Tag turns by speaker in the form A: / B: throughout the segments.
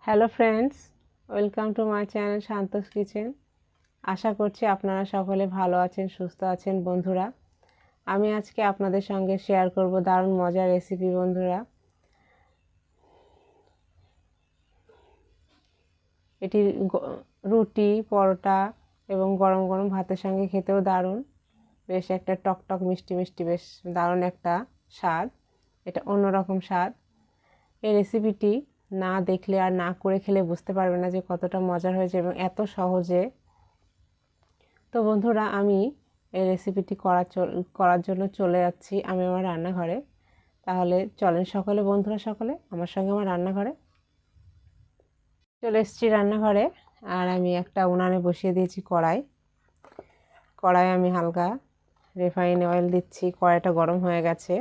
A: Hello friends, welcome to my channel Shanto's kitchen. আশা করছি আপনারা সকলে ভালো আছেন, সুস্থ আছেন। বন্ধুরা, আমি আজকে আপনাদের সঙ্গে শেয়ার করব দারুণ মজার রেসিপি। বন্ধুরা, এটি রুটি, পরোটা এবং গরম গরম ভাতের সঙ্গে খেতেও দারুণ। বেশ একটা টকটক মিষ্টি মিষ্টি, বেশ দারুণ একটা স্বাদ। এটা অন্যরকম স্বাদ। এই রেসিপিটি না দেখলে আর না করে খেলে বুঝতে পারবে না যে কতটা মজার হয়েছে এবং এত সহজে। তো বন্ধুরা, আমি এই রেসিপিটি করার জন্য চলে যাচ্ছি আমি আমার রান্নাঘরে। তাহলে চলেন সকলে, বন্ধুরা সকলে আমার সঙ্গে আমার রান্নাঘরে। চলে এসেছি রান্নাঘরে, আর আমি একটা উনানে বসিয়ে দিয়েছি কড়াই আমি হালকা রিফাইন অয়েল দিচ্ছি। কড়াইটা গরম হয়ে গেছে।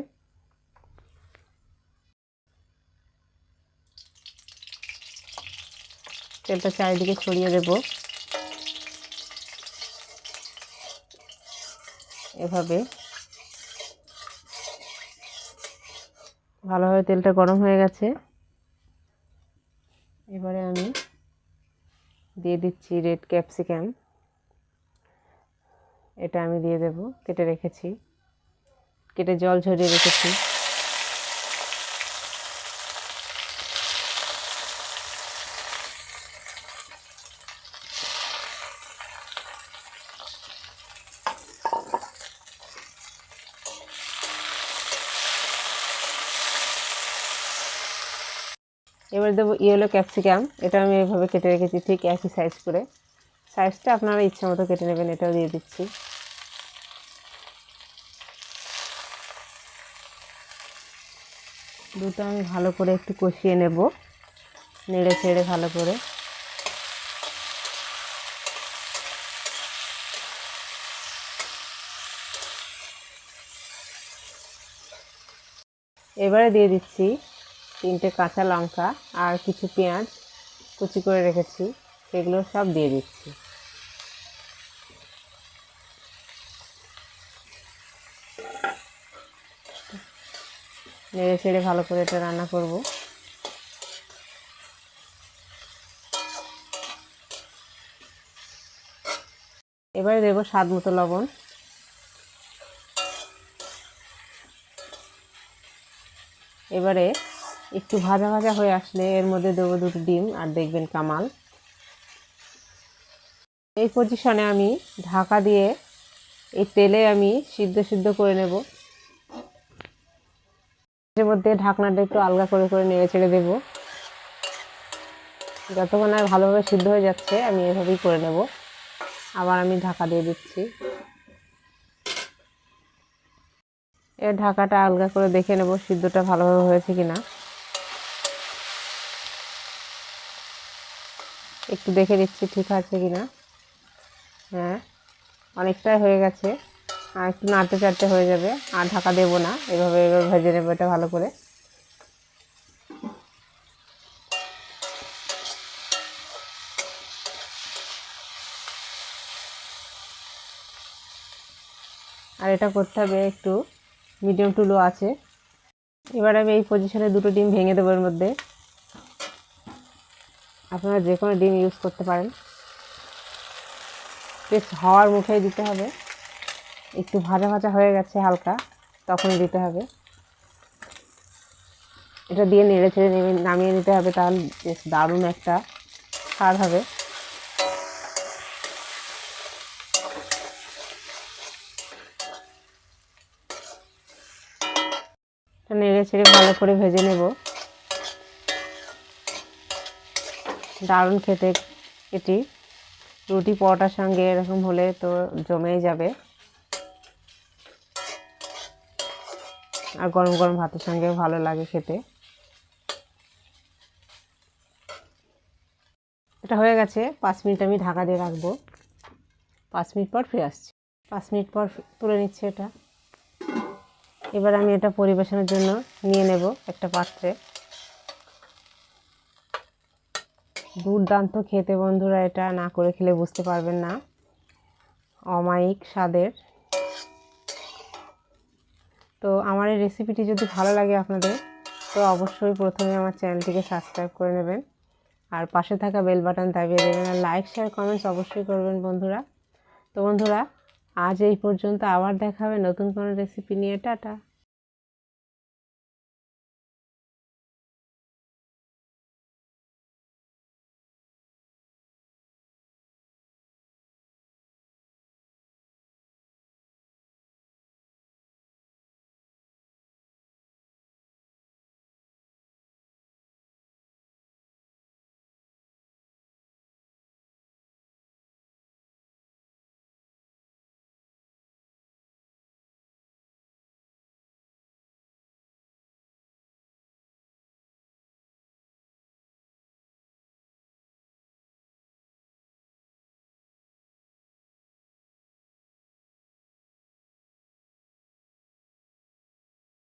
A: তেলটা চারিদিকে ছড়িয়ে দেব এভাবে। ভালোভাবে তেলটা গরম হয়ে গেছে। এবারে আমি দিয়ে দিচ্ছি রেড ক্যাপসিকাম। এটা আমি দিয়ে দেব, কেটে জল ঝরিয়ে রেখেছি। এবার দেবো ইয়েলো ক্যাপসিকাম। এটা আমি এইভাবে কেটে রেখেছি, ঠিক একই সাইজ করে। সাইজটা আপনারা ইচ্ছা মতো কেটে নেবেন। এটাও দিয়ে দিচ্ছি। দুটো আমি ভালো করে একটু কষিয়ে নেব, নেড়ে চেড়ে ভালো করে। এবারে দিয়ে দিচ্ছি 3টে কাঁচা লঙ্কা আর কিছু পেঁয়াজ কুচি করে রেখেছি, সেগুলো সব দিয়ে দিচ্ছি। নেড়ে চেড়ে ভালো করে এটা রান্না করব। এবারে দেবো স্বাদ মতো লবণ। এবারে একটু ভাজা ভাজা হয়ে আসলে এর মধ্যে দেবো 2টো ডিম, আর দেখবেন কামাল। এই পজিশনে আমি ঢাকা দিয়ে এই তেলে আমি সিদ্ধ করে নেব। এর মধ্যে ঢাকনাটা একটু আলগা করে করে নেড়ে ছেড়ে দেবো। যতক্ষণ আর ভালোভাবে সিদ্ধ হয়ে যাচ্ছে আমি এভাবেই করে নেব। আবার আমি ঢাকা দিয়ে দিচ্ছি। এর ঢাকাটা আলগা করে দেখে নেব সিদ্ধটা ভালোভাবে হয়েছে কিনা। একটু দেখে নিচ্ছি ঠিক আছে কিনা। হ্যাঁ, অনেকটাই হয়ে গেছে। আর একটু নাড়তে চাড়তে হয়ে যাবে, আর ঢাকা দেবো না। এভাবে ভেজে নেবো এটা ভালো করে। আর এটা করতে হবে একটু মিডিয়াম টু লো আছে। এবার আমি এই পজিশনে 2টো ডিম ভেঙে দেবো এর মধ্যে। আপনারা যে কোনো ডিম ইউজ করতে পারেন। বেশ হাওয়ার মুখেই দিতে হবে। একটু ভাজা ভাজা হয়ে গেছে হালকা, তখনই দিতে হবে। এটা দিয়ে নেড়ে ছেড়ে নামিয়ে নিতে হবে, তাহলে বেশ দারুণ একটা স্বাদ হবে। নেড়ে ছেড়ে ভালো করে ভেজে নেব। দারুণ খেতে এটি। রুটি পরোটার সঙ্গে এরকম হলে তো জমেই যাবে, আর গরম গরম ভাতের সঙ্গেও ভালো লাগে খেতে। এটা হয়ে গেছে। 5 মিনিট আমি ঢাকা দিয়ে রাখবো। 5 মিনিট পর ফিরে আসছি। 5 মিনিট পর তুলে নিচ্ছি এটা। এবার আমি এটা পরিবেশনের জন্য নিয়ে নেব একটা পাত্রে। দুর্দান্ত খেতে বন্ধুরা, এটা না করে খেলে বুঝতে পারবেন না। অমায়িক স্বাদের। তো আমার এই রেসিপিটি যদি ভালো লাগে আপনাদের, তো অবশ্যই প্রথমে আমার চ্যানেলটিকে সাবস্ক্রাইব করে নেবেন আর পাশে থাকা বেল বাটন দাবিয়ে দেবেন, আর লাইক শেয়ার কমেন্টস অবশ্যই করবেন বন্ধুরা। তো বন্ধুরা আজ এই পর্যন্ত, আবার দেখা হবে নতুন কোনো রেসিপি নিয়ে। টাটা।